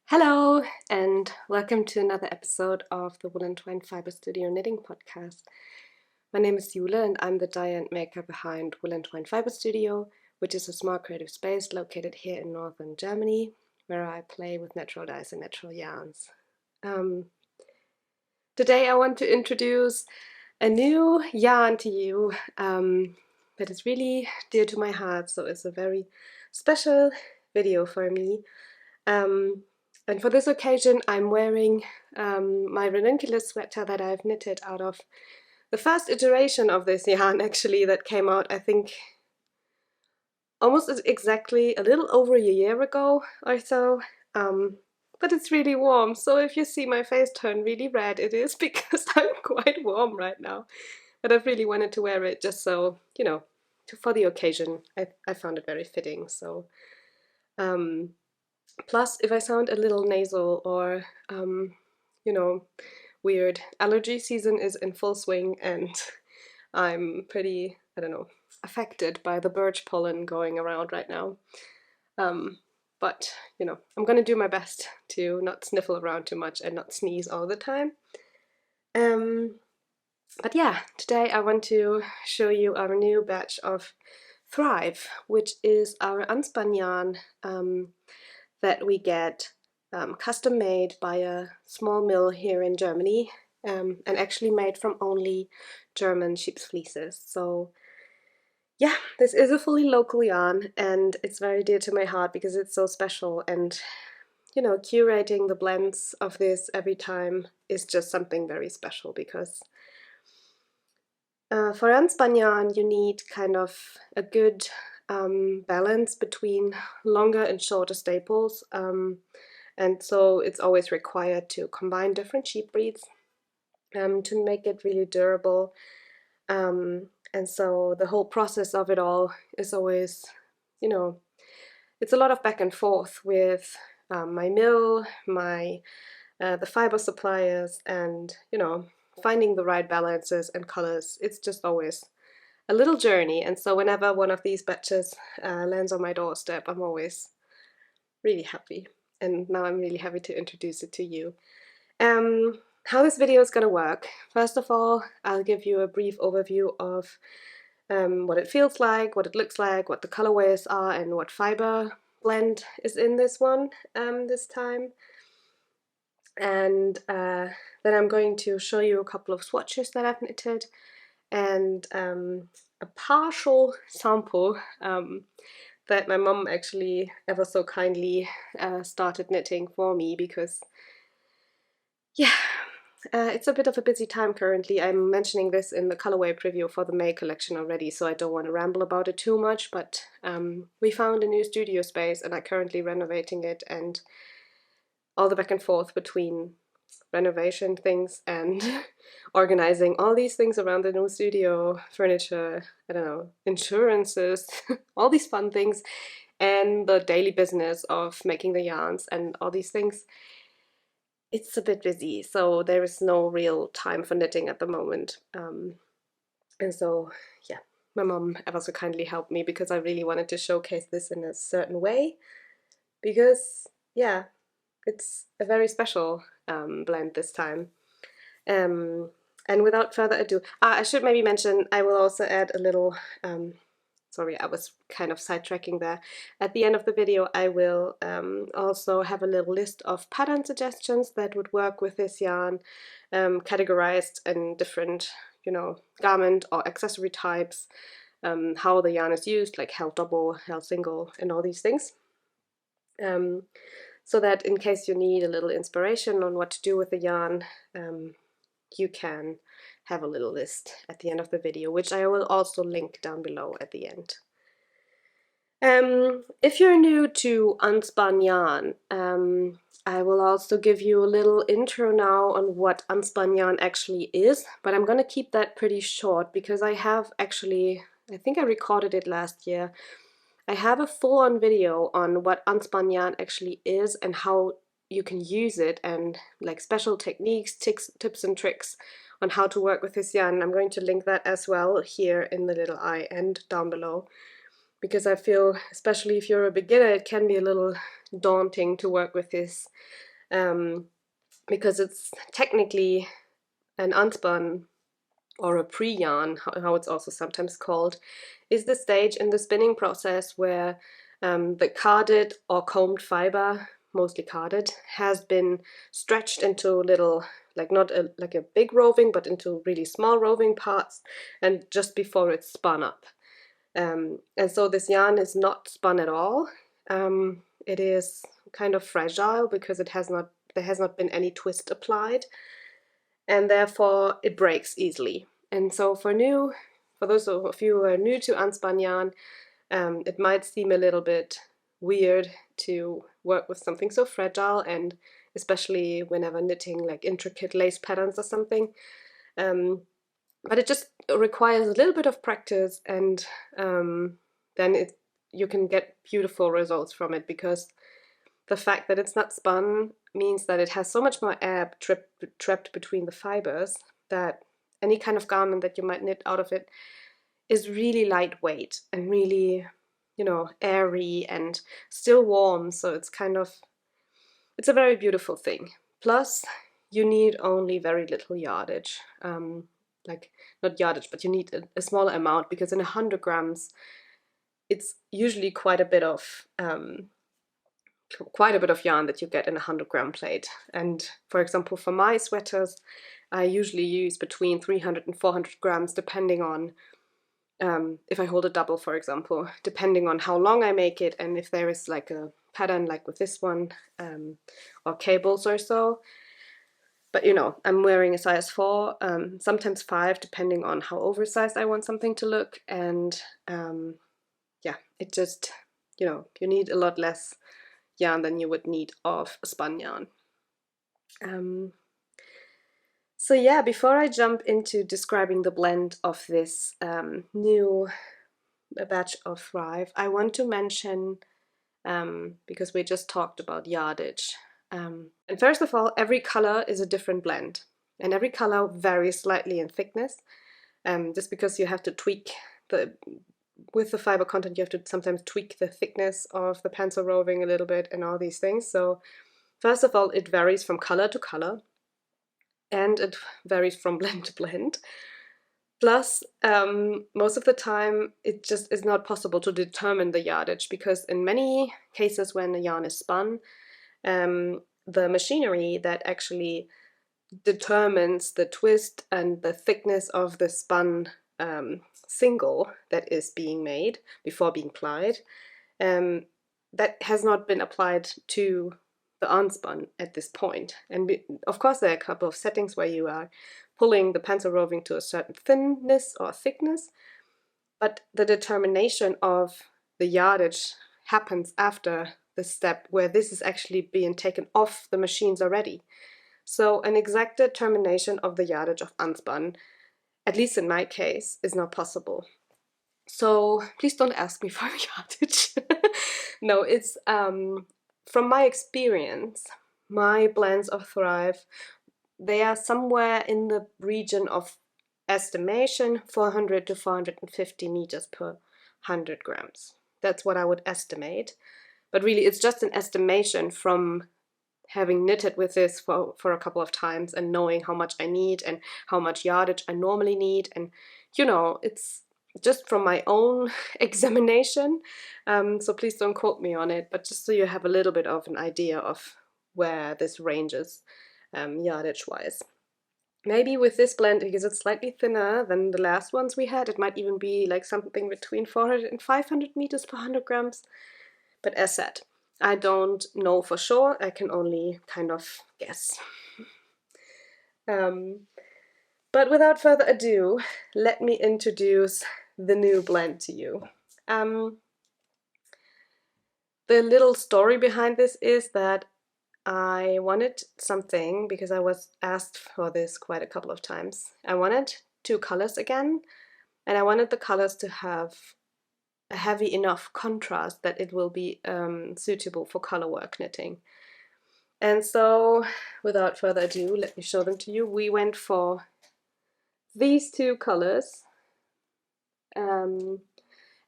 Hello, and welcome to another episode of the Woollentwine Fiber Studio Knitting Podcast. My name is Jule, and I'm the dyer and maker behind Woollentwine Fiber Studio, which is a small creative space located here in northern Germany, where I play with natural dyes and natural yarns. Today I want to introduce a new yarn to you that is really dear to my heart, so it's a very special video for me. And for this occasion I'm wearing my Ranunculus sweater that I've knitted out of the first iteration of this yarn, actually, that came out, I think, almost exactly a little over a year ago or so. But it's really warm, so if you see my face turn really red, it is because I'm quite warm right now. But I've really wanted to wear it just so, you know, for the occasion. I found it very fitting, so... Plus, if I sound a little nasal or, you know, weird, allergy season is in full swing and I'm pretty, I don't know, affected by the birch pollen going around right now. But, you know, I'm gonna do my best to not sniffle around too much and not sneeze all the time. But yeah, today I want to show you our new batch of Thrive, which is our unspun yarn that we get custom made by a small mill here in Germany, and actually made from only German sheep's fleeces. So yeah, this is a fully local yarn, and it's very dear to my heart because it's so special, and you know, curating the blends of this every time is just something very special, because for unspun yarn you need kind of a good balance between longer and shorter staples, and so it's always required to combine different sheep breeds to make it really durable, and so the whole process of it all is always, you know, it's a lot of back and forth with my mill, the fiber suppliers, and you know, finding the right balances and colors. It's just always a little journey, and so whenever one of these batches lands on my doorstep, I'm always really happy, and now I'm really happy to introduce it to you. How this video is gonna work: first of all, I'll give you a brief overview of what it feels like, what it looks like, what the colorways are, and what fiber blend is in this one this time. And then I'm going to show you a couple of swatches that I've knitted, and a partial sample that my mom actually ever so kindly started knitting for me, because yeah, it's a bit of a busy time currently. I'm mentioning this in the colorway preview for the May collection already, so I don't want to ramble about it too much, but we found a new studio space and I'm currently renovating it, and all the back and forth between renovation things and organizing all these things around the new studio, furniture, I don't know, insurances, all these fun things, and the daily business of making the yarns and all these things. It's a bit busy, so there is no real time for knitting at the moment. And so, yeah, my mom ever so kindly helped me because I really wanted to showcase this in a certain way, because, yeah, it's a very special blend this time. And without further ado, I should maybe mention, I will also add a little, sorry, I was kind of sidetracking there. At the end of the video I will also have a little list of pattern suggestions that would work with this yarn, categorized in different, you know, garment or accessory types, how the yarn is used, like held double, held single, and all these things. so that in case you need a little inspiration on what to do with the yarn, you can have a little list at the end of the video, which I will also link down below at the end. If you're new to Unspun yarn, I will also give you a little intro now on what Unspun yarn actually is, but I'm going to keep that pretty short because I have actually, I think I recorded it last year, I have a full-on video on what Unspun yarn actually is and how you can use it, and like special techniques, tips and tricks on how to work with this yarn. I'm going to link that as well here in the little eye and down below, because I feel, especially if you're a beginner, it can be a little daunting to work with this, because it's technically an unspun, or a pre-yarn, how it's also sometimes called, is the stage in the spinning process where the carded or combed fiber, mostly carded, has been stretched into little, like not like a big roving, but into really small roving parts, and just before it's spun up. And so this yarn is not spun at all. It is kind of fragile because there has not been any twist applied, and therefore it breaks easily. And so for those of you who are new to unspun yarn, it might seem a little bit weird to work with something so fragile, and especially whenever knitting like intricate lace patterns or something. But it just requires a little bit of practice, and then you can get beautiful results from it, because the fact that it's not spun means that it has so much more air trapped between the fibers that any kind of garment that you might knit out of it is really lightweight and really, you know, airy and still warm. So it's a very beautiful thing. Plus, you need only very little yardage. Like, not yardage, but you need a smaller amount, because in 100 grams, it's usually quite a bit of yarn that you get in a 100-gram plate. And for example, for my sweaters, I usually use between 300 and 400 grams, depending on if I hold a double, for example, depending on how long I make it, and if there is like a pattern like with this one, or cables or so. But you know, I'm wearing a size 4, sometimes 5, depending on how oversized I want something to look. And yeah, it just, you know, you need a lot less yarn than you would need of spun yarn. So yeah, before I jump into describing the blend of this new batch of Thrive, I want to mention, because we just talked about yardage, and first of all, every color is a different blend, and every color varies slightly in thickness, just because you have to tweak with the fiber content, you have to sometimes tweak the thickness of the pencil roving a little bit and all these things. So first of all, it varies from color to color, and it varies from blend to blend. Plus, most of the time, it just is not possible to determine the yardage, because in many cases when the yarn is spun, the machinery that actually determines the twist and the thickness of the spun single that is being made before being plied, that has not been applied to the unspun at this point. And of course there are a couple of settings where you are pulling the pencil roving to a certain thinness or thickness, but the determination of the yardage happens after the step where this is actually being taken off the machines already. So an exact determination of the yardage of unspun, at least in my case, is not possible. So please don't ask me for yardage. No, it's from my experience, my blends of Thrive, they are somewhere in the region of estimation 400 to 450 meters per 100 grams. That's what I would estimate. But really, it's just an estimation from having knitted with this for a couple of times and knowing how much I need and how much yardage I normally need. And, you know, it's just from my own examination. So please don't quote me on it, but just so you have a little bit of an idea of where this ranges yardage-wise. Maybe with this blend, because it's slightly thinner than the last ones we had, it might even be like something between 400 and 500 meters per 100 grams. But as said, I don't know for sure, I can only kind of guess. But without further ado, let me introduce the new blend to you. The little story behind this is that I wanted something, because I was asked for this quite a couple of times. I wanted 2 colors again, and I wanted the colors to have a heavy enough contrast that it will be suitable for color work knitting. And so, without further ado, let me show them to you. We went for these 2 colors, and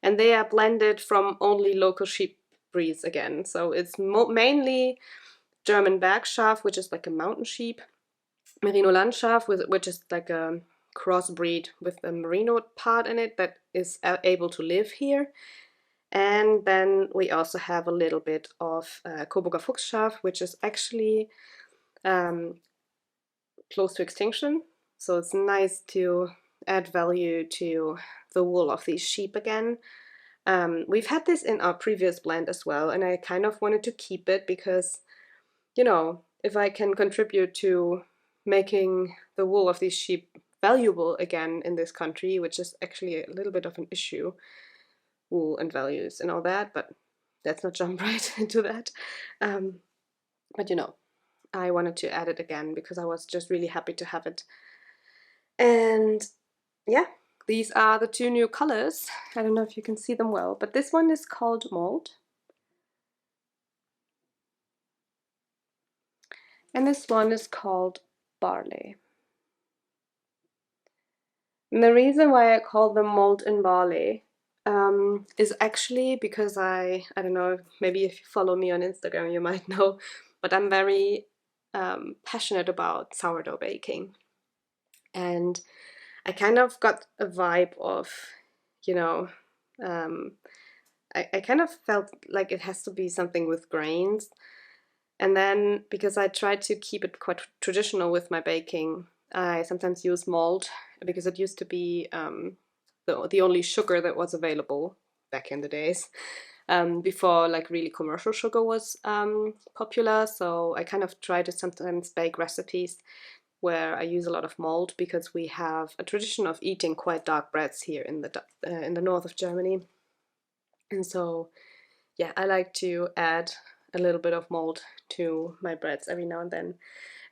they are blended from only local sheep breeds again. So it's mainly German Bergschaf, which is like a mountain sheep, Merino Landschaf, which is like a crossbreed with a merino part in it that is able to live here. And then we also have a little bit of Coburger Fuchsschaf, which is actually close to extinction. So it's nice to add value to the wool of these sheep again. We've had this in our previous blend as well, and I kind of wanted to keep it because, you know, if I can contribute to making the wool of these sheep valuable again in this country, which is actually a little bit of an issue, wool and values and all that, but let's not jump right into that. But you know, I wanted to add it again because I was just really happy to have it. And yeah, these are the 2 new colors. I don't know if you can see them well, but this one is called Mold. And this one is called Barley. And the reason why I call them Mold and Barley is actually because I don't know, maybe if you follow me on Instagram you might know, but I'm very passionate about sourdough baking. And I kind of got a vibe of, you know, I kind of felt like it has to be something with grains. And then, because I tried to keep it quite traditional with my baking, I sometimes use malt, because it used to be the only sugar that was available back in the days, before like really commercial sugar was popular. So I kind of try to sometimes bake recipes where I use a lot of malt, because we have a tradition of eating quite dark breads here in the north of Germany. And so, yeah, I like to add a little bit of malt to my breads every now and then.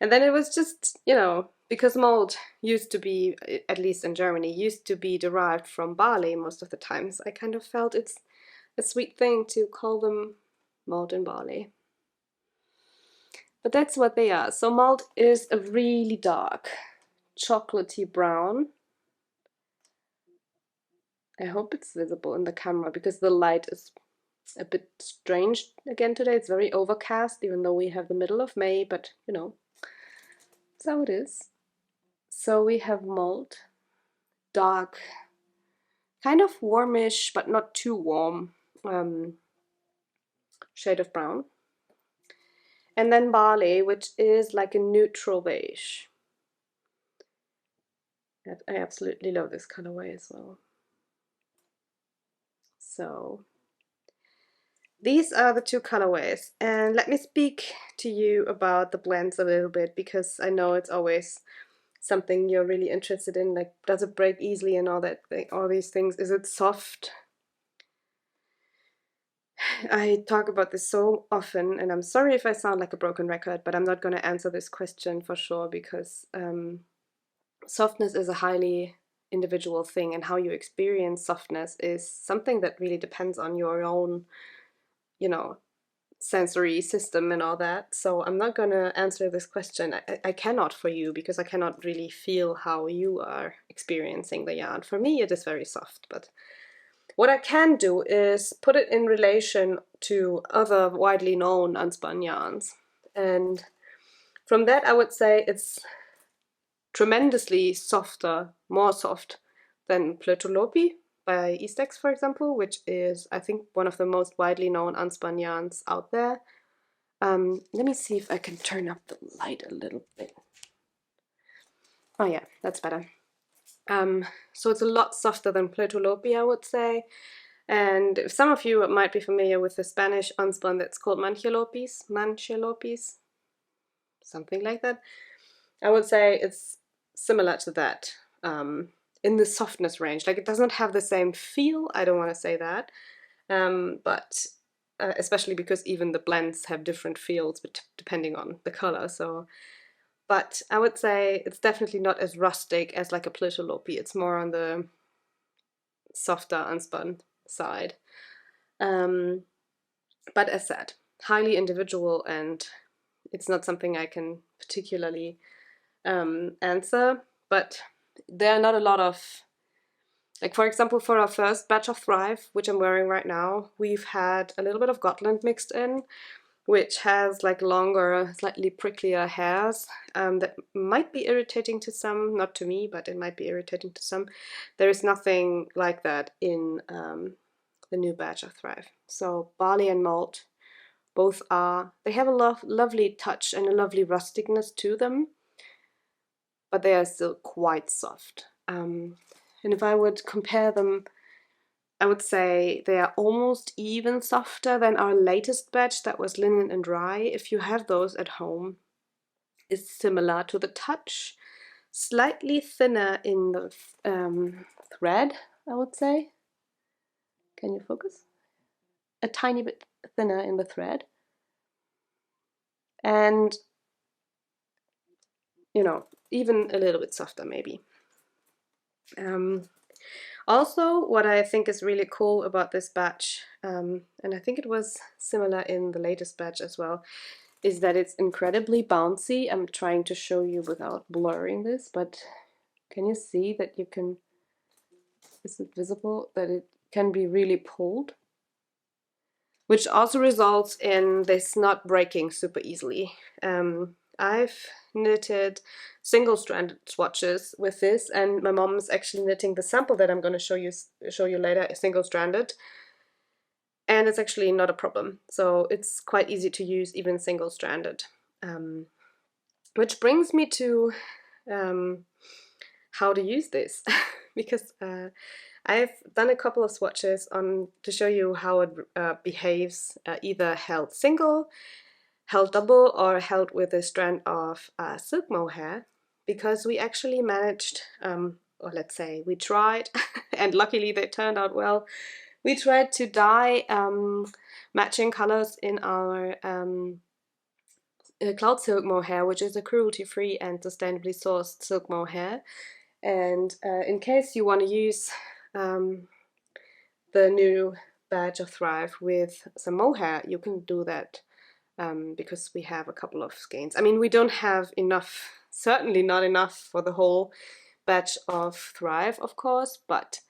And then it was just, you know, because malt used to be, at least in Germany, used to be derived from barley most of the times, I kind of felt it's a sweet thing to call them malt and barley. But that's what they are. So malt is a really dark chocolatey brown. I hope it's visible in the camera because the light is a bit strange again today. It's very overcast, even though we have the middle of May, but you know, that's how it is. So we have malt, dark, kind of warmish, but not too warm shade of brown. And then barley, which is like a neutral beige. I absolutely love this colorway as well. So these are the 2 colorways, and let me speak to you about the blends a little bit, because I know it's always something you're really interested in, like does it break easily and all that, all these things. Is it soft? I talk about this so often, and I'm sorry if I sound like a broken record, but I'm not going to answer this question for sure, because softness is a highly individual thing, and how you experience softness is something that really depends on your own, you know, sensory system and all that. So I'm not going to answer this question. I cannot for you, because I cannot really feel how you are experiencing the yarn. For me it is very soft, but what I can do is put it in relation to other widely known unspun yarns, and from that I would say it's tremendously softer, more soft than Plötulopi by Eastex, for example, which is, I think, one of the most widely known unspun yarns out there. Let me see if I can turn up the light a little bit. Oh yeah, that's better. So it's a lot softer than Plötulopi, I would say. And some of you might be familiar with the Spanish unspun that's called manchilopis, something like that. I would say it's similar to that in the softness range. Like, it does not have the same feel, I don't want to say that, but especially because even the blends have different feels depending on the color. So, but I would say it's definitely not as rustic as like a Plitolopi. It's more on the softer unspun side. But as said, highly individual, and it's not something I can particularly answer, but there are not a lot of, like, for example, for our first batch of Thrive, which I'm wearing right now, we've had a little bit of Gotland mixed in, which has like longer, slightly pricklier hairs that might be irritating to some, not to me, but it might be irritating to some. There is nothing like that in the new batch of Thrive. So barley and malt, both they have a lovely touch and a lovely rusticness to them, but they are still quite soft. And if I would compare them, I would say they are almost even softer than our latest batch that was linen and rye. If you have those at home, it's similar to the touch, slightly thinner in the thread, I would say. Can you focus? A tiny bit thinner in the thread. And, you know, even a little bit softer maybe. Also, what I think is really cool about this batch, and I think it was similar in the latest batch as well, is that it's incredibly bouncy. I'm trying to show you without blurring this, but can you see that you can, is it visible, that it can be really pulled? Which also results in this not breaking super easily. I've knitted single-stranded swatches with this, and my mom is actually knitting the sample that I'm going to show you later, single-stranded, and it's actually not a problem. So it's quite easy to use even single-stranded. Which brings me to how to use this, because I've done a couple of swatches to show you how it behaves either held single, held double, or held with a strand of silk mohair, because we actually managed, or let's say we tried, and luckily they turned out well. We tried to dye matching colors in our cloud silk mohair, which is a cruelty-free and sustainably sourced silk mohair. And in case you want to use the new batch of Thrive with some mohair, you can do that. Because we have a couple of skeins. I mean, we don't have enough, certainly not enough for the whole batch of Thrive, of course, but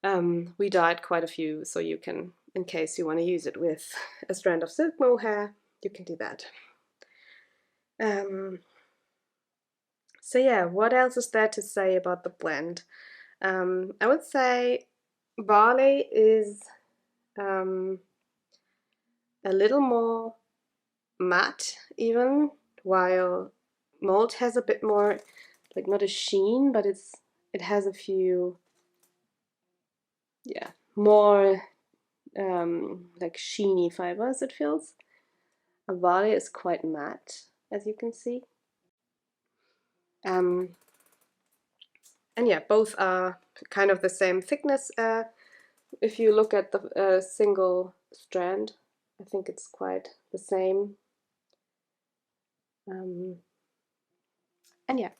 we dyed quite a few, so you can, in case you want to use it with a strand of silk mohair, you can do that. So yeah, what else is there to say about the blend? I would say barley is a little more matte even, while malt has a bit more, like, not a sheen, but it has a few, yeah, more like sheeny fibers, it feels. A barley is quite matte, as you can see. And yeah, both are kind of the same thickness. If you look at the single strand, I think it's quite the same. And yeah,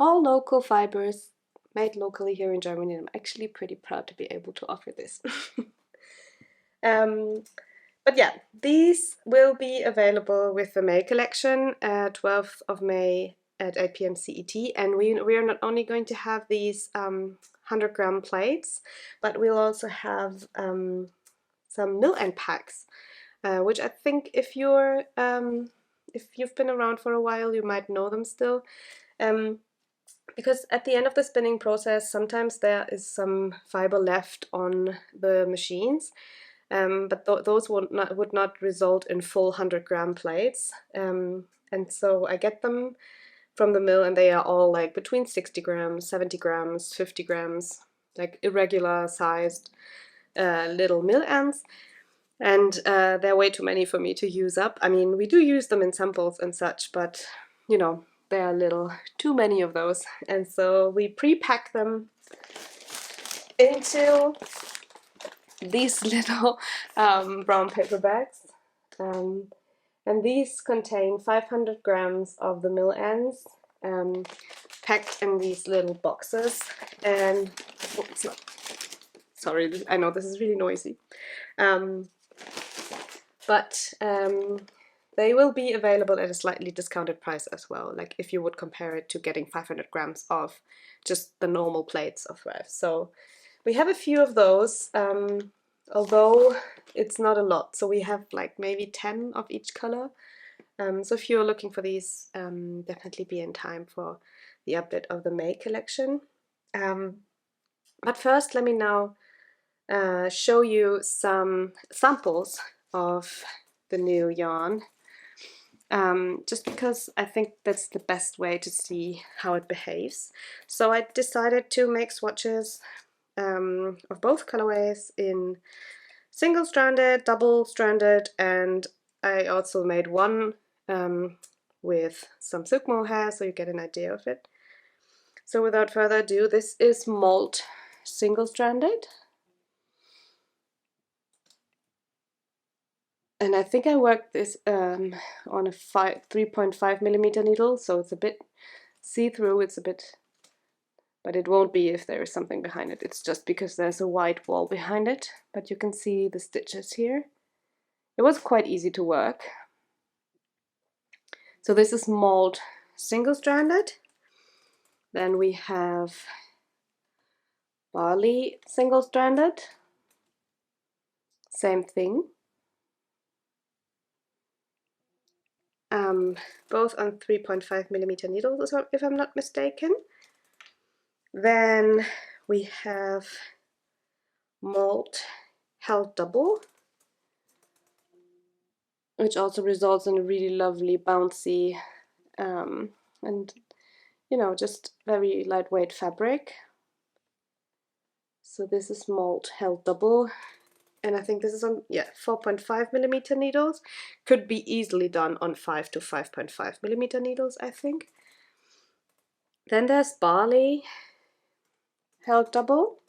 all local fibers made locally here in Germany. I'm actually pretty proud to be able to offer this. But yeah, these will be available with the May collection, 12th of May at 8 p.m. CET, and we are not only going to have these 100-gram plates, but we'll also have some mill end packs, which I think if you've been around for a while, you might know them still. Because at the end of the spinning process, sometimes there is some fiber left on the machines, but those would not result in full 100-gram plates. And so I get them from the mill, and they are all like between 60 grams, 70 grams, 50 grams, like irregular sized. little mill ends, and there are way too many for me to use up. I mean, we do use them in samples and such, but you know, there are a little too many of those, and so we pre-pack them into these little brown paper bags, and these contain 500 grams of the mill ends, packed in these little boxes. And oh, it's not, sorry, I know this is really noisy, but they will be available at a slightly discounted price as well, like if you would compare it to getting 500 grams of just the normal plates of thread. So we have a few of those, although it's not a lot. So we have like maybe 10 of each color. So if you're looking for these, definitely be in time for the update of the May collection. But first, let me now show you some samples of the new yarn, just because I think that's the best way to see how it behaves. So I decided to make swatches of both colorways in single-stranded, double-stranded, and I also made one with some silk mohair, so you get an idea of it. So without further ado, this is malt single-stranded. And I think I worked this on a 3.5 millimeter needle, so it's a bit see-through, it's a bit, but it won't be if there is something behind it. It's just because there's a white wall behind it, but you can see the stitches here. It was quite easy to work. So this is malt single-stranded. Then we have barley single-stranded. Same thing. Both on 3.5 millimeter needles, if I'm not mistaken. Then we have malt held double, which also results in a really lovely bouncy and you know, just very lightweight fabric. So this is malt held double, and I think this is on 4.5 millimeter needles. Could be easily done on 5 to 5.5 millimeter needles, I think. Then there's barley held double,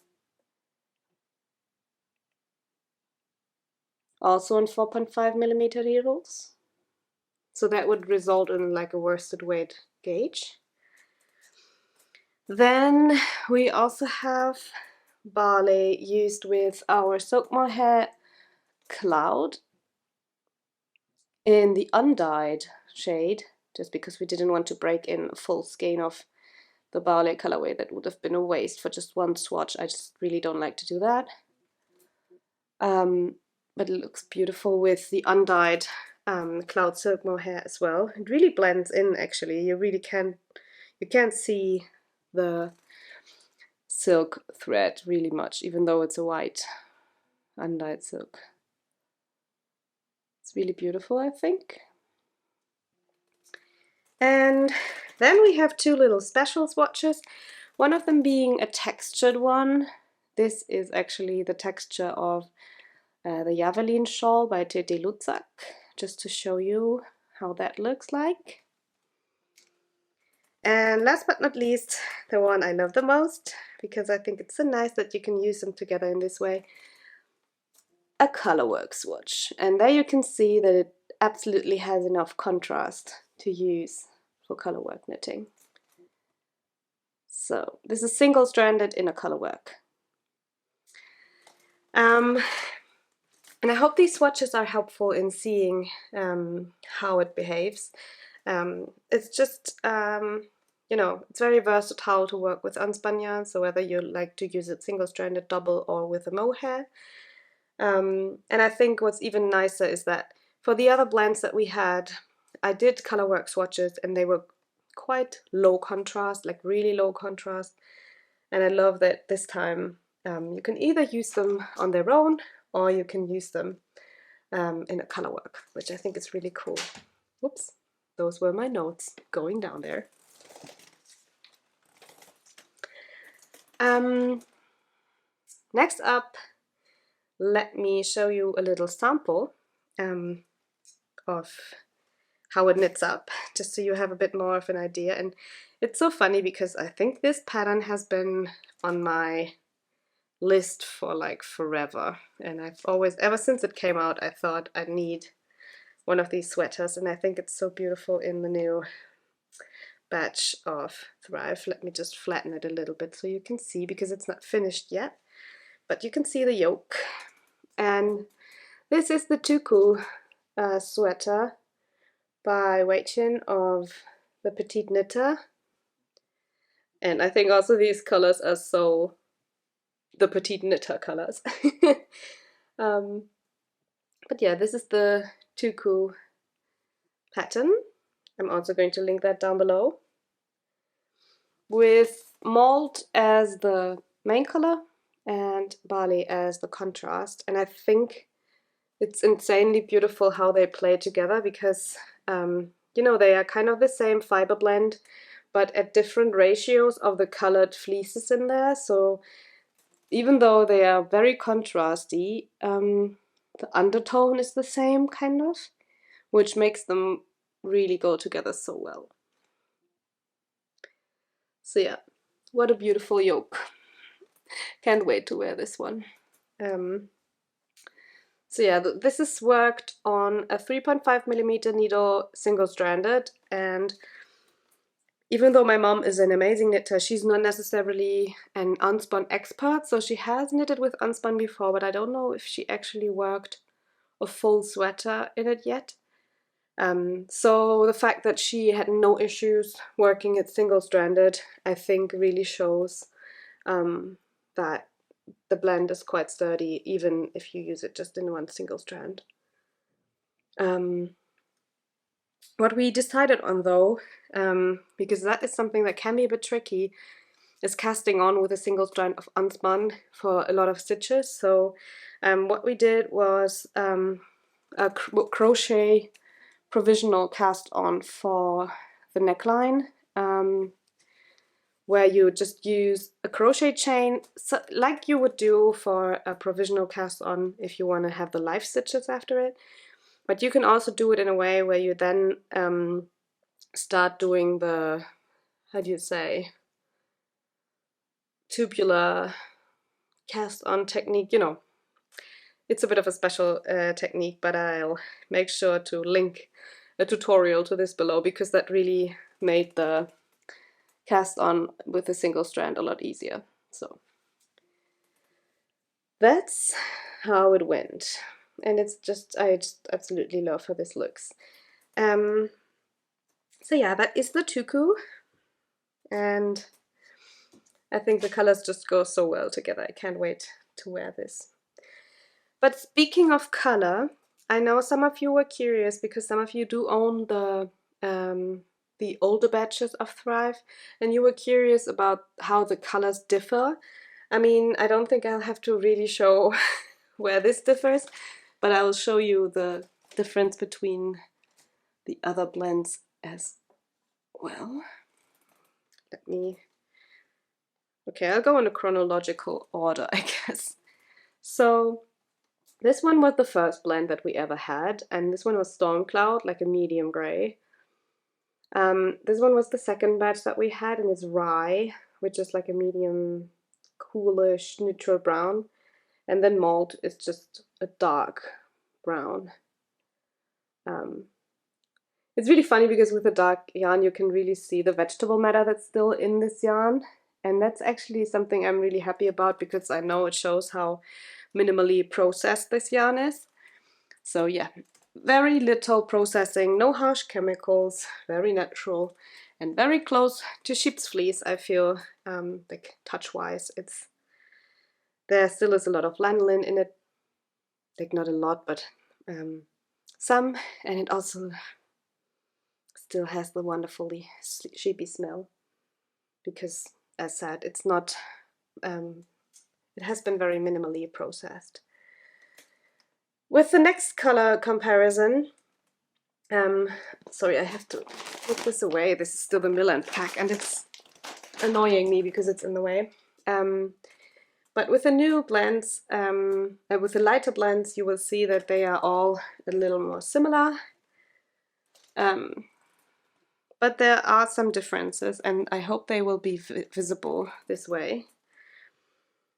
also on 4.5 millimeter needles. So that would result in like a worsted weight gauge. Then we also have barley used with our silk mohair cloud in the undyed shade, just because we didn't want to break in a full skein of the barley colorway. That would have been a waste for just one swatch. I just really don't like to do that. But it looks beautiful with the undyed cloud silk mohair as well. It really blends in, actually. You really can't see the silk thread really much, even though it's a white undyed silk. It's really beautiful, I think. And then we have two little special swatches, one of them being a textured one. This is actually the texture of the Javelin shawl by Tete Lutzak, just to show you how that looks like. And last but not least, the one I love the most, because I think it's so nice that you can use them together in this way, a colorwork swatch. And there you can see that it absolutely has enough contrast to use for colorwork knitting. So this is single-stranded in a colorwork. And I hope these swatches are helpful in seeing how it behaves. It's just, you know, it's very versatile to work with unspun yarn, so whether you like to use it single-stranded, double, or with a mohair. And I think what's even nicer is that for the other blends that we had, I did colorwork swatches and they were quite low contrast, like really low contrast. And I love that this time you can either use them on their own or you can use them in a colorwork, which I think is really cool. Whoops, those were my notes going down there. Next up, let me show you a little sample of how it knits up, just so you have a bit more of an idea. And it's so funny because I think this pattern has been on my list for like forever, and I've always, ever since it came out, I thought I'd need one of these sweaters, and I think it's so beautiful in the new batch of Thrive. Let me just flatten it a little bit so you can see, because it's not finished yet, but you can see the yoke. And this is the Tuku sweater by Weichin of the Petite Knitter, and I think also these colors are so the Petite Knitter colors. But yeah, this is the Tuku pattern. I'm also going to link that down below, with malt as the main color and barley as the contrast. And I think it's insanely beautiful how they play together, because you know, they are kind of the same fiber blend, but at different ratios of the colored fleeces in there. So even though they are very contrasty, the undertone is the same, kind of, which makes them really go together so well. So yeah, what a beautiful yoke. Can't wait to wear this one. So yeah, this is worked on a 3.5mm needle, single-stranded, and even though my mom is an amazing knitter, she's not necessarily an unspun expert, so she has knitted with unspun before, but I don't know if she actually worked a full sweater in it yet. So the fact that she had no issues working it single-stranded, I think really shows that the blend is quite sturdy, even if you use it just in one single strand. What we decided on though, because that is something that can be a bit tricky, is casting on with a single strand of unspun for a lot of stitches. So what we did was a crochet provisional cast on for the neckline, where you just use a crochet chain, so, like you would do for a provisional cast on if you want to have the live stitches after it. But you can also do it in a way where you then start doing the, how do you say, tubular cast on technique. You know, it's a bit of a special technique, but I'll make sure to link a tutorial to this below, because that really made the cast on with a single strand a lot easier. So that's how it went, and it's just, I just absolutely love how this looks. So yeah, that is the Tuku, and I think the colors just go so well together. I can't wait to wear this. But speaking of color, I know some of you were curious, because some of you do own the older batches of Thrive, and you were curious about how the colors differ. I mean, I don't think I'll have to really show where this differs, but I will show you the difference between the other blends as well. Let me... Okay, I'll go in a chronological order, I guess. So this one was the first blend that we ever had, and this one was Storm Cloud, like a medium gray. This one was the second batch that we had, and it's Rye, which is like a medium coolish neutral brown. And then Malt is just a dark brown. It's really funny because with the dark yarn you can really see the vegetable matter that's still in this yarn, and that's actually something I'm really happy about, because I know it shows how minimally processed this yarn is. So yeah, very little processing, no harsh chemicals, very natural, and very close to sheep's fleece. I feel like touch-wise, there still is a lot of lanolin in it, like not a lot, but some, and it also still has the wonderfully sheepy smell, because as said, it's not, it has been very minimally processed. With the next color comparison, sorry, I have to put this away. This is still the mill and pack, and it's annoying me because it's in the way. But with the new blends, with the lighter blends, you will see that they are all a little more similar. But there are some differences, and I hope they will be visible this way.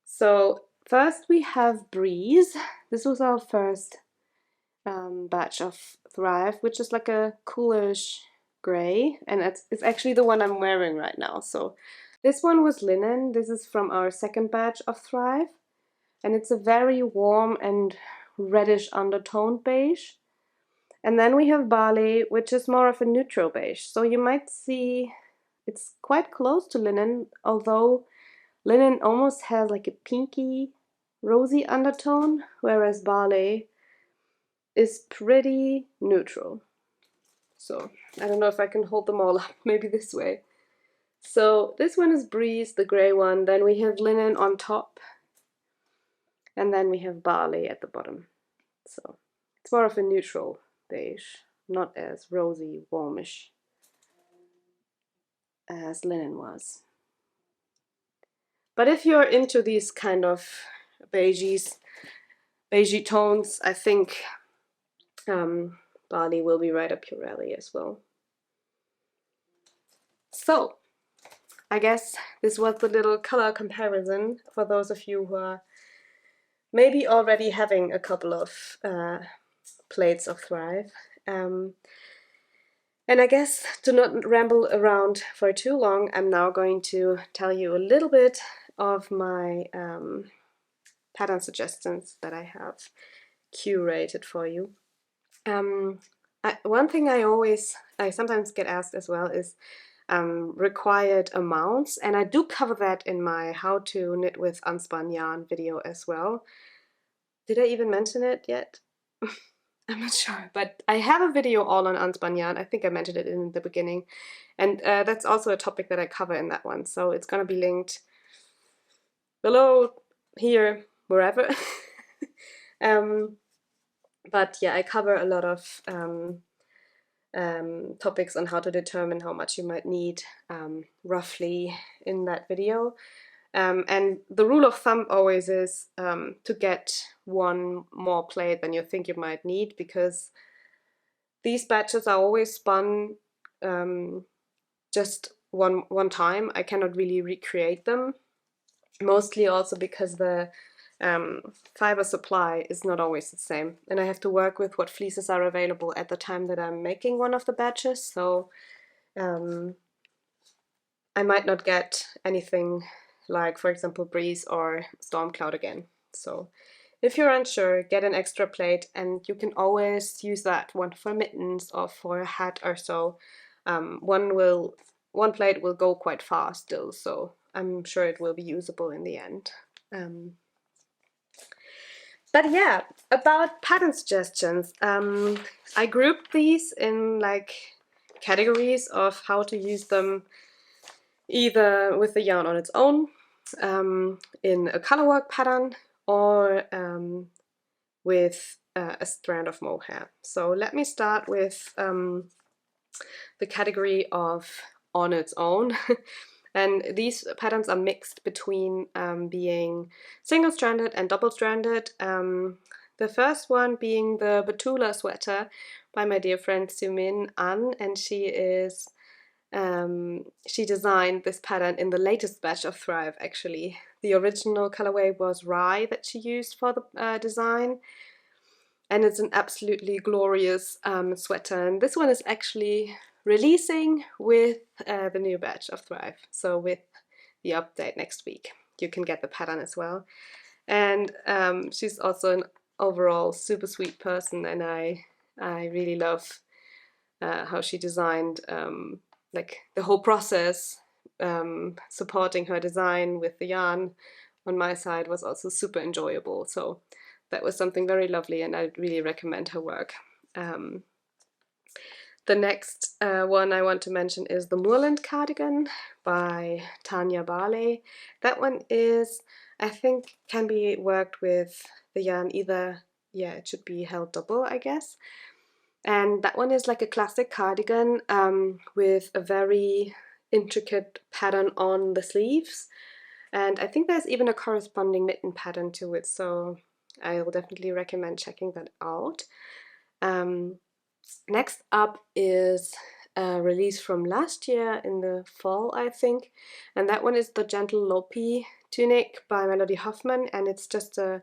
So first we have Breeze. This was our first batch of Thrive, which is like a coolish gray, and it's actually the one I'm wearing right now. So this one was linen. This is from our second batch of Thrive, and it's a very warm and reddish undertoned beige. And then we have Barley, which is more of a neutral beige. So you might see it's quite close to linen, although linen almost has like a pinky, rosy undertone, whereas Barley is pretty neutral. So I don't know if I can hold them all up, maybe this way. So this one is Breeze, the gray one. Then we have linen on top, and then we have Barley at the bottom. So it's more of a neutral beige, not as rosy, warmish as linen was. But if you're into these kind of beigey tones, I think Barley will be right up your alley as well. So I guess this was the little color comparison for those of you who are maybe already having a couple of plates of Thrive. And I guess to not ramble around for too long, I'm now going to tell you a little bit of my pattern suggestions that I have curated for you. One thing I sometimes get asked as well is required amounts, and I do cover that in my how to knit with unspun yarn video as well. Did I even mention it yet? I'm not sure, but I have a video all on unspun yarn. I think I mentioned it in the beginning, and that's also a topic that I cover in that one, so it's gonna be linked below, here, wherever. But yeah, I cover a lot of topics on how to determine how much you might need roughly in that video. And the rule of thumb always is to get one more plate than you think you might need, because these batches are always spun just one time. I cannot really recreate them, mostly also because the fiber supply is not always the same, and I have to work with what fleeces are available at the time that I'm making one of the batches. So I might not get anything like, for example, Breeze or Storm Cloud again. So if you're unsure, get an extra plate, and you can always use that one for mittens or for a hat or so. One plate will go quite far still, so I'm sure it will be usable in the end. But yeah, about pattern suggestions, I grouped these in like categories of how to use them, either with the yarn on its own, in a colorwork pattern, or with a strand of mohair. So let me start with the category of on its own. And these patterns are mixed between being single-stranded and double-stranded. The first one being the Batula sweater by my dear friend Sumin An, and she designed this pattern in the latest batch of Thrive, actually. The original colorway was Rye that she used for the design, and it's an absolutely glorious sweater. And this one is actually releasing with the new batch of Thrive. So with the update next week, you can get the pattern as well. And she's also an overall super sweet person, and I really love how she designed like the whole process. Supporting her design with the yarn on my side was also super enjoyable. So that was something very lovely, and I really recommend her work. The next one I want to mention is the Moorland cardigan by Tanya Barley. That one is, I think, can be worked with the yarn either, yeah, it should be held double, I guess. And that one is like a classic cardigan with a very intricate pattern on the sleeves. And I think there's even a corresponding mitten pattern to it, so I'll definitely recommend checking that out. Next up is a release from last year in the fall, I think, and that one is the Gentle Lopi tunic by Melody Hoffman, and it's just a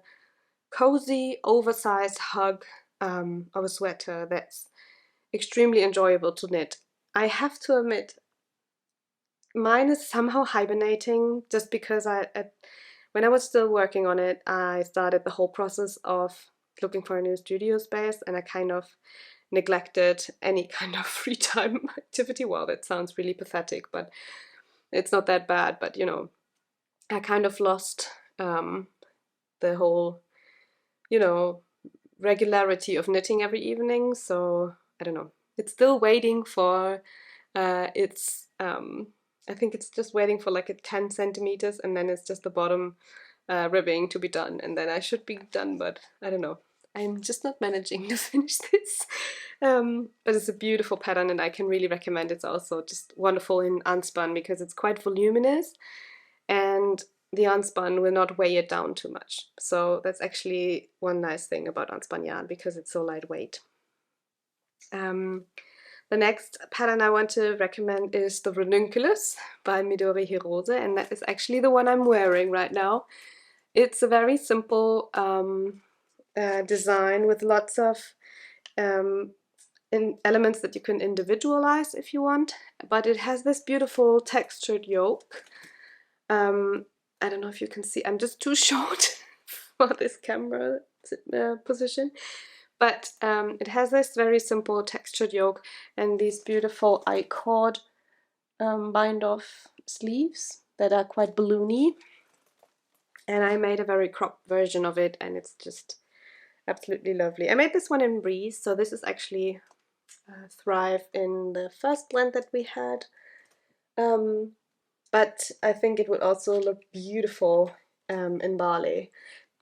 cozy, oversized hug of a sweater that's extremely enjoyable to knit. I have to admit, mine is somehow hibernating just because when I was still working on it, I started the whole process of looking for a new studio space, and I kind of neglected any kind of free time activity. Wow, that sounds really pathetic, but it's not that bad. But you know, I kind of lost the whole, you know, regularity of knitting every evening. So I don't know. It's still waiting for I think it's just waiting for like a 10 centimeters, and then it's just the bottom ribbing to be done, and then I should be done, but I don't know. I'm just not managing to finish this. But it's a beautiful pattern, and I can really recommend it. It's also just wonderful in Unspun because it's quite voluminous, and the Unspun will not weigh it down too much. So that's actually one nice thing about Unspun yarn, because it's so lightweight. The next pattern I want to recommend is the Ranunculus by Midori Hirose, and that is actually the one I'm wearing right now. It's a very simple design with lots of elements that you can individualize if you want, but it has this beautiful textured yoke. I don't know if you can see, I'm just too short for this camera position. But it has this very simple textured yoke and these beautiful I-cord bind-off sleeves that are quite balloony. And I made a very cropped version of it, and it's just absolutely lovely. I made this one in Breeze, so this is actually Thrive in the first blend that we had. But I think it would also look beautiful in barley.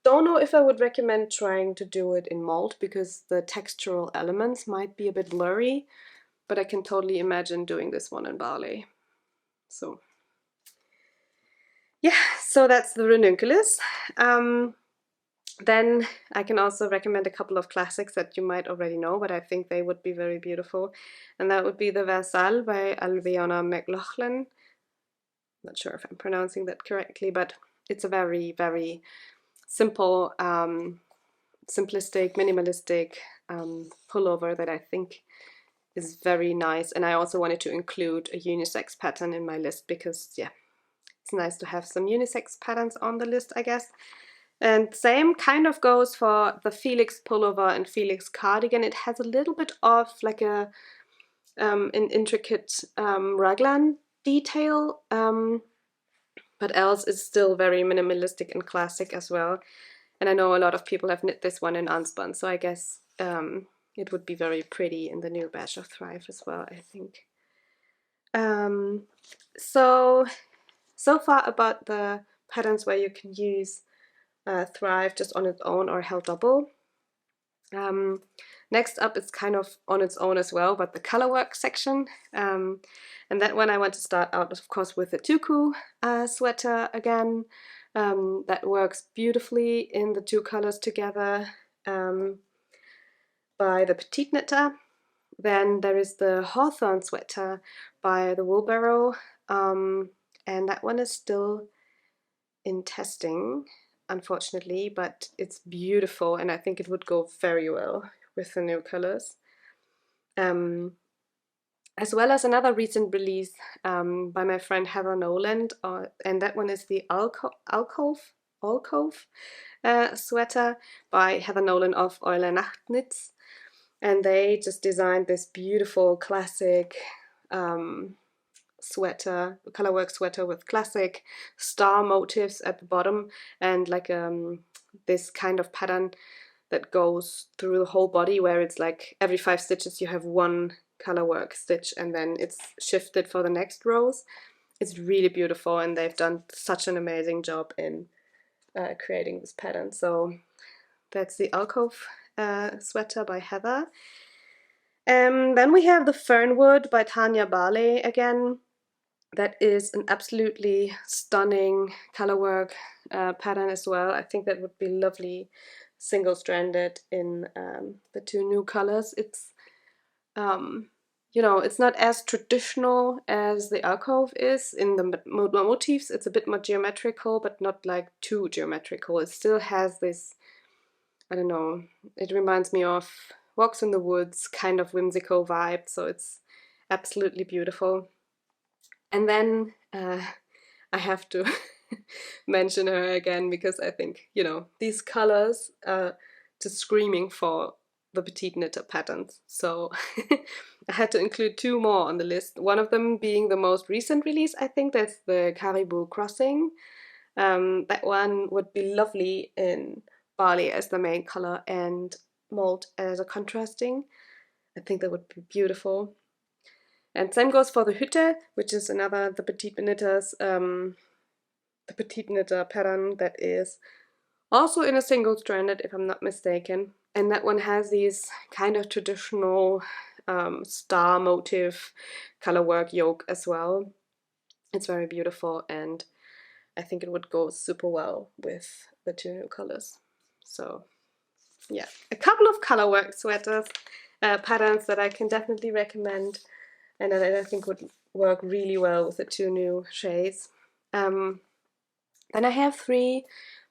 Don't know if I would recommend trying to do it in mold, because the textural elements might be a bit blurry, but I can totally imagine doing this one in barley. So yeah, so that's the Ranunculus. Then I can also recommend a couple of classics that you might already know, but I think they would be very beautiful, and that would be the Versal by Alveona McLaughlin. Not sure if I'm pronouncing that correctly, but it's a very, very simple, simplistic, minimalistic pullover that I think is very nice. And I also wanted to include a unisex pattern in my list because, yeah, it's nice to have some unisex patterns on the list, I guess. And same kind of goes for the Felix pullover and Felix cardigan. It has a little bit of like an intricate raglan detail, but else it's still very minimalistic and classic as well. And I know a lot of people have knit this one in Unspun, so I guess it would be very pretty in the new batch of Thrive as well, I think. So far about the patterns where you can use Thrive just on its own or held double. Next up is kind of on its own as well, but the colorwork section. And that one I want to start out, of course, with the Tuku sweater again. That works beautifully in the two colors together by the Petite Knitter. Then there is the Hawthorn sweater by the Wheelbarrow, and that one is still in testing, unfortunately, but it's beautiful, and I think it would go very well with the new colors. As well as another recent release by my friend Heather Noland, and that one is the Alcove sweater by Heather Nolan of Euler Nachtnitz. And they just designed this beautiful classic sweater, colorwork sweater with classic star motifs at the bottom, and like this kind of pattern that goes through the whole body, where it's like every 5 stitches you have one colorwork stitch and then it's shifted for the next rows. It's really beautiful, and they've done such an amazing job in creating this pattern. So that's the Alcove sweater by Heather. Then we have the Fernwood by Tanya Barley again. That is an absolutely stunning colorwork pattern as well. I think that would be lovely single-stranded in the two new colors. It's you know, it's not as traditional as the alcove is in the motifs. It's a bit more geometrical, but not like too geometrical. It still has this, I don't know, it reminds me of Walks in the Woods kind of whimsical vibe, so it's absolutely beautiful. And then I have to mention her again because I think, you know, these colors are just screaming for the Petite Knitter patterns. So I had to include two more on the list. One of them being the most recent release, I think that's the Caribou Crossing. That one would be lovely in barley as the main color and malt as a contrasting. I think that would be beautiful. And same goes for the Hütte, which is another the Petite Knitters, the Petite Knitter pattern that is also in a single stranded, if I'm not mistaken. And that one has these kind of traditional star motif colorwork yoke as well. It's very beautiful, and I think it would go super well with the two new colors. So yeah, a couple of colorwork sweaters, patterns that I can definitely recommend, and that I think would work really well with the two new shades. Then I have three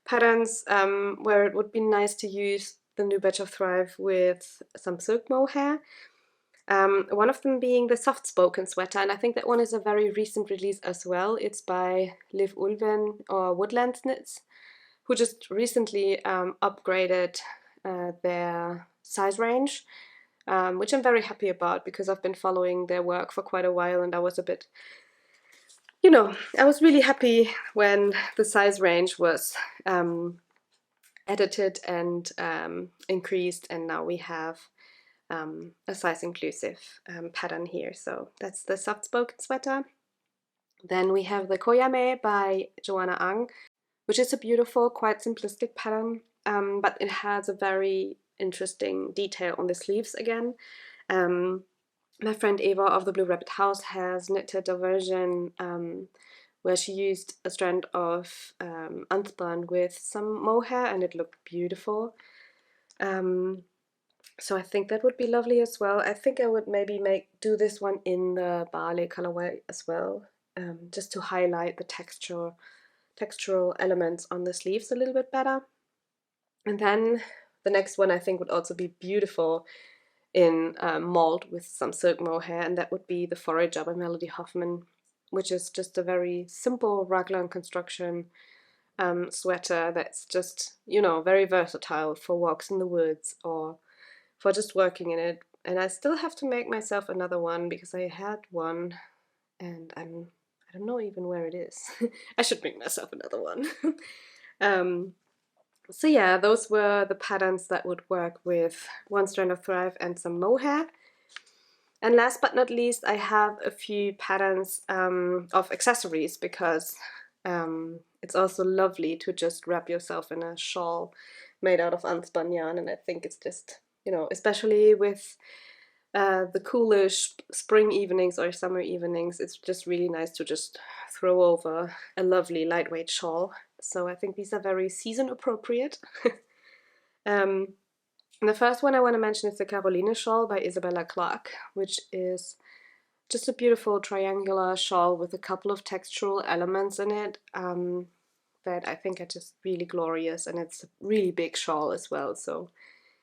patterns where it would be nice to use the new batch of Thrive with some silk mohair. One of them being the Soft Spoken sweater, and I think that one is a very recent release as well. It's by Liv Ulven or Woodland Knits, who just recently upgraded their size range, which I'm very happy about because I've been following their work for quite a while, and I was a bit, you know, I was really happy when the size range was edited and increased, and now we have a size inclusive pattern here. So that's the Soft Spoken sweater. Then we have the Koyame by Joanna Ang, which is a beautiful, quite simplistic pattern, but it has a very interesting detail on the sleeves again. My friend Eva of the Blue Rabbit House has knitted a version where she used a strand of Unspun with some mohair, and it looked beautiful. So I think that would be lovely as well. I think I would maybe do this one in the barley colorway as well, just to highlight the textural elements on the sleeves a little bit better. And then the next one I think would also be beautiful in malt with some silk mohair, and that would be the Forager by Melody Hoffman, which is just a very simple raglan construction sweater that's just, you know, very versatile for walks in the woods or for just working in it. And I still have to make myself another one because I had one and I don't know even where it is. I should make myself another one. So yeah, those were the patterns that would work with one strand of Thrive and some mohair. And last but not least, I have a few patterns of accessories because it's also lovely to just wrap yourself in a shawl made out of unspun yarn, and I think it's just, you know, especially with the coolish spring evenings or summer evenings, it's just really nice to just throw over a lovely lightweight shawl. So I think these are very season appropriate. The first one I want to mention is the Caroline shawl by Isabella Clarke, which is just a beautiful triangular shawl with a couple of textural elements in it that I think are just really glorious, and it's a really big shawl as well, so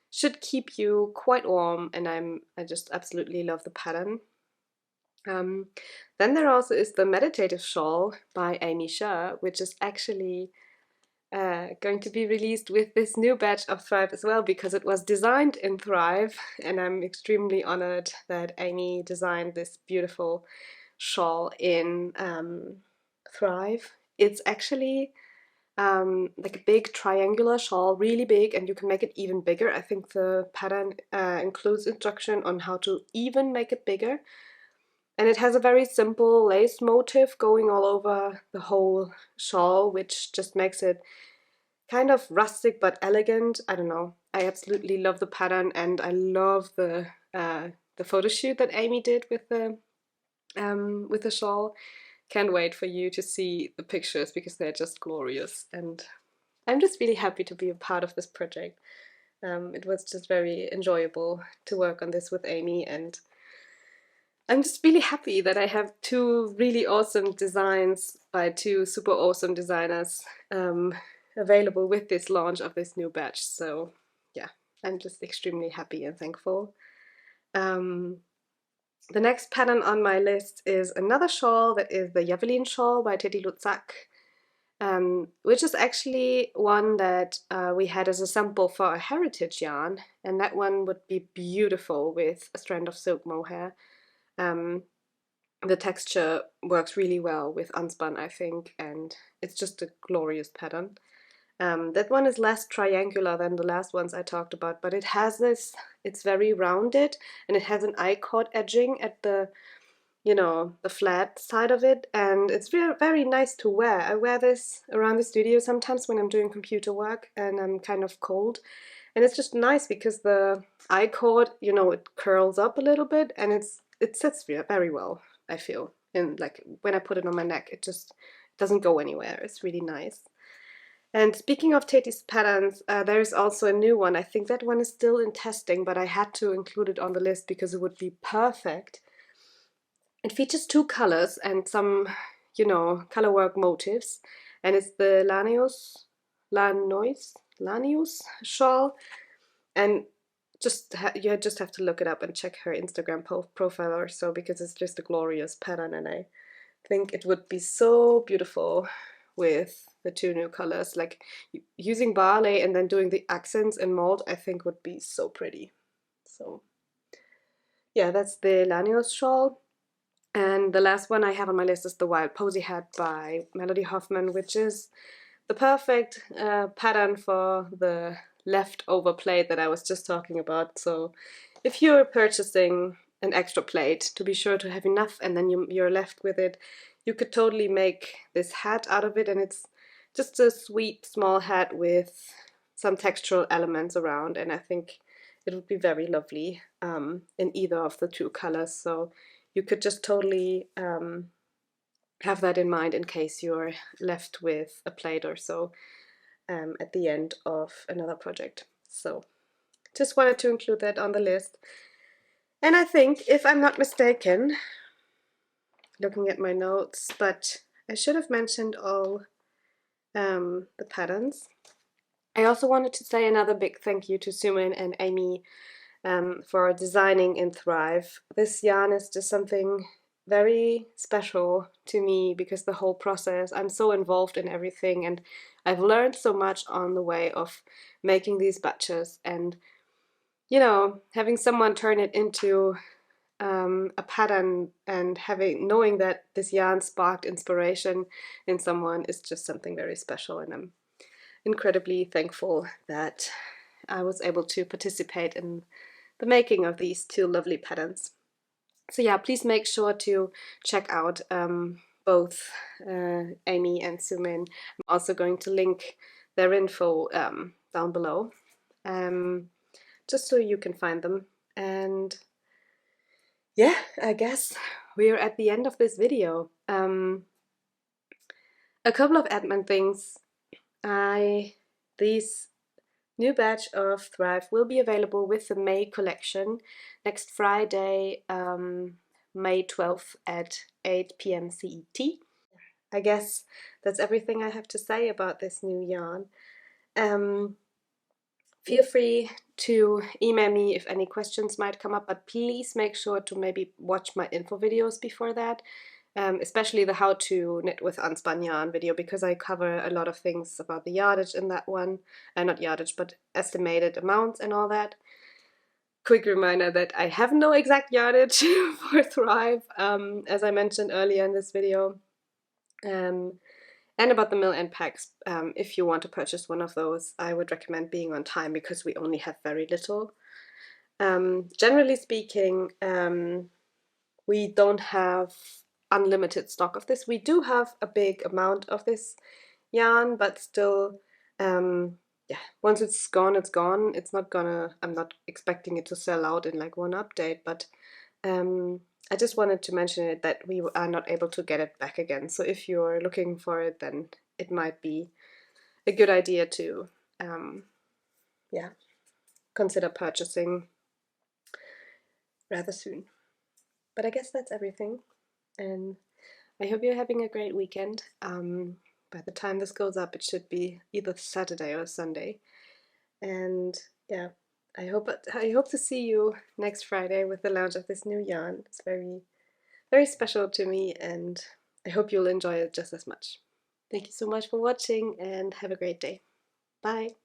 should keep you quite warm, and I just absolutely love the pattern. Then there also is the Meditative shawl by Amy Sher, which is actually going to be released with this new batch of Thrive as well, because it was designed in Thrive, and I'm extremely honored that Amy designed this beautiful shawl in Thrive. It's actually like a big triangular shawl, really big, and you can make it even bigger. I think the pattern includes instruction on how to even make it bigger. And it has a very simple lace motif going all over the whole shawl, which just makes it kind of rustic but elegant. I don't know. I absolutely love the pattern, and I love the photo shoot that Amy did with the shawl. can't wait for you to see the pictures because they're just glorious, and I'm just really happy to be a part of this project. It was just very enjoyable to work on this with Amy, and I'm just really happy that I have two really awesome designs by two super awesome designers available with this launch of this new batch. So yeah, I'm just extremely happy and thankful. The next pattern on my list is another shawl that is the Javelin shawl by Teddy Lutzak, which is actually one that we had as a sample for a heritage yarn, and that one would be beautiful with a strand of silk mohair. The texture works really well with Unspun, I think, and it's just a glorious pattern. That one is less triangular than the last ones I talked about, but it has this, it's very rounded, and it has an I-cord edging at the, you know, the flat side of it, and it's very, very nice to wear. I wear this around the studio sometimes when I'm doing computer work and I'm kind of cold, and it's just nice because the I-cord, you know, it curls up a little bit, and it sits very well, I feel. And like when I put it on my neck, it just doesn't go anywhere. It's really nice. And speaking of Teti's patterns, there is also a new one. I think that one is still in testing, but I had to include it on the list because it would be perfect. It features two colors and some, you know, color work motifs, and it's the Lanius shawl. And you just have to look it up and check her Instagram profile or so, because it's just a glorious pattern, and I think it would be so beautiful with the two new colors. Like using barley and then doing the accents in mold, I think would be so pretty. So yeah, that's the Lanius shawl. And the last one I have on my list is the Wild Posy Hat by Melody Hoffman, which is the perfect pattern for the leftover plate that I was just talking about. So if you're purchasing an extra plate, to be sure to have enough, and then you're left with it, you could totally make this hat out of it, and it's just a sweet small hat with some textural elements around, and I think it would be very lovely in either of the two colors. So you could just totally have that in mind in case you're left with a plate or so at the end of another project. So just wanted to include that on the list. And I think, if I'm not mistaken, looking at my notes, but I should have mentioned all the patterns. I also wanted to say another big thank you to Sumin and Amy for designing in Thrive. This yarn is just something very special to me because the whole process, I'm so involved in everything, and I've learned so much on the way of making these batches, and you know, having someone turn it into a pattern and knowing that this yarn sparked inspiration in someone is just something very special, and I'm incredibly thankful that I was able to participate in the making of these two lovely patterns. So yeah, please make sure to check out both Amy and Sumin. I'm also going to link their info down below, just so you can find them. And yeah, I guess we're at the end of this video. A couple of admin things. These new batch of Thrive will be available with the May collection next Friday, May 12th at 8 p.m. CET. I guess that's everything I have to say about this new yarn. Feel free to email me if any questions might come up, but please make sure to maybe watch my info videos before that. Especially the how to knit with unspun yarn video, because I cover a lot of things about the yardage in that one, not yardage, but estimated amounts and all that. Quick reminder that I have no exact yardage for Thrive, as I mentioned earlier in this video. And about the mill end packs, if you want to purchase one of those, I would recommend being on time because we only have very little. Generally speaking, we don't have unlimited stock of this. We do have a big amount of this yarn, but still, yeah, once it's gone, it's gone. It's not gonna, I'm not expecting it to sell out in like one update, but I just wanted to mention it that we are not able to get it back again. So if you're looking for it, then it might be a good idea to, yeah, consider purchasing rather soon. But I guess that's everything, and I hope you're having a great weekend. By the time this goes up, it should be either Saturday or Sunday, and yeah, I hope to see you next Friday with the launch of this new yarn. It's very special to me, and I hope you'll enjoy it just as much. Thank you so much for watching, and have a great day. Bye!